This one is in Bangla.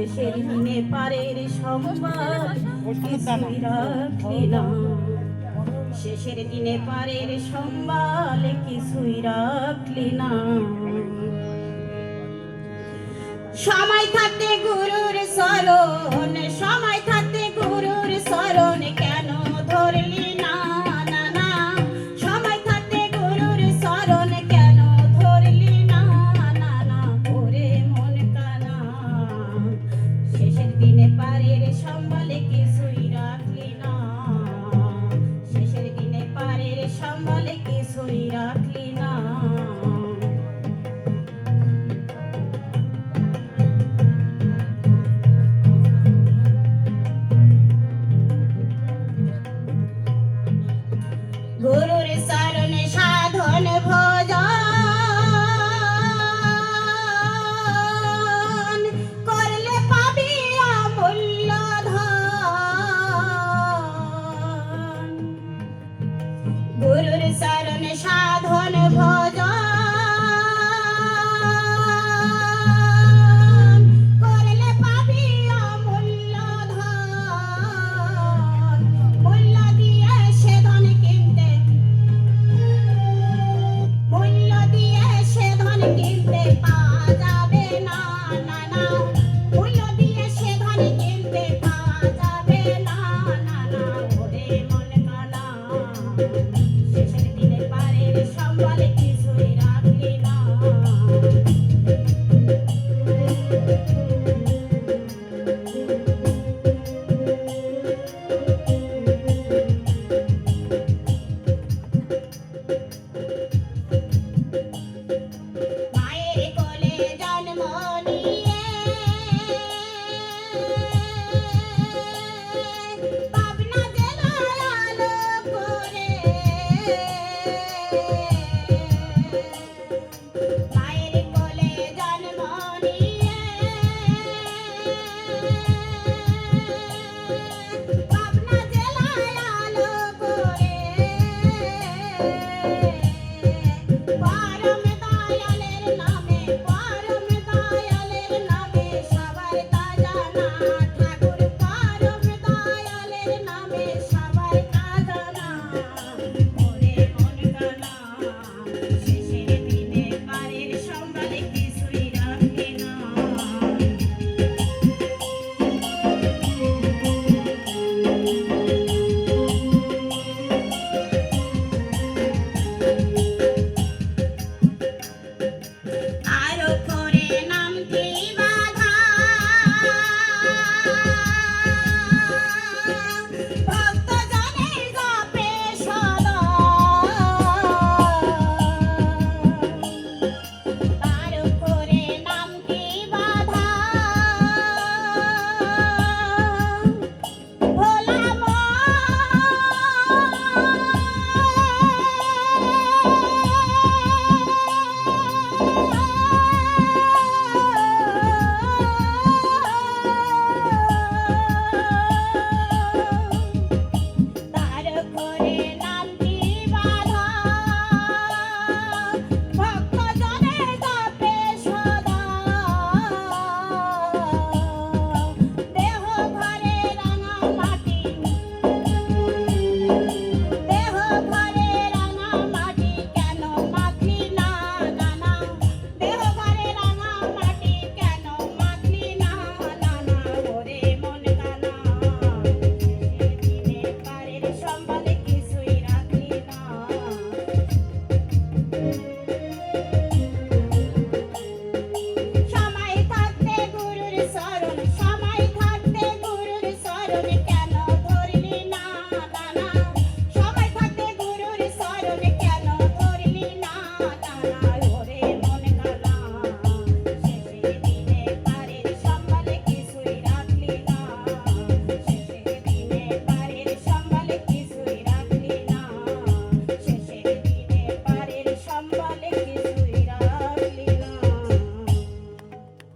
শেষের দিনে পারের সংবাদ কিছুই রাখলি না, শেষের দিনে পারের সংবাদ কিছুই রাখলি না। সময় থাকতে গুরুর শরণ, সময় থাকতে গুরুর শরণ কেন ধরলি না, না না, সময় থাকতে গুরুর শরণ কেন ধরলি না, না না, ওরে মন কানা, শেষের দিনে পারের সম্বলে কিছুই রাখলি না, শেষের দিনে পারের সম্বলে কিছুই রাখলি না। গুরু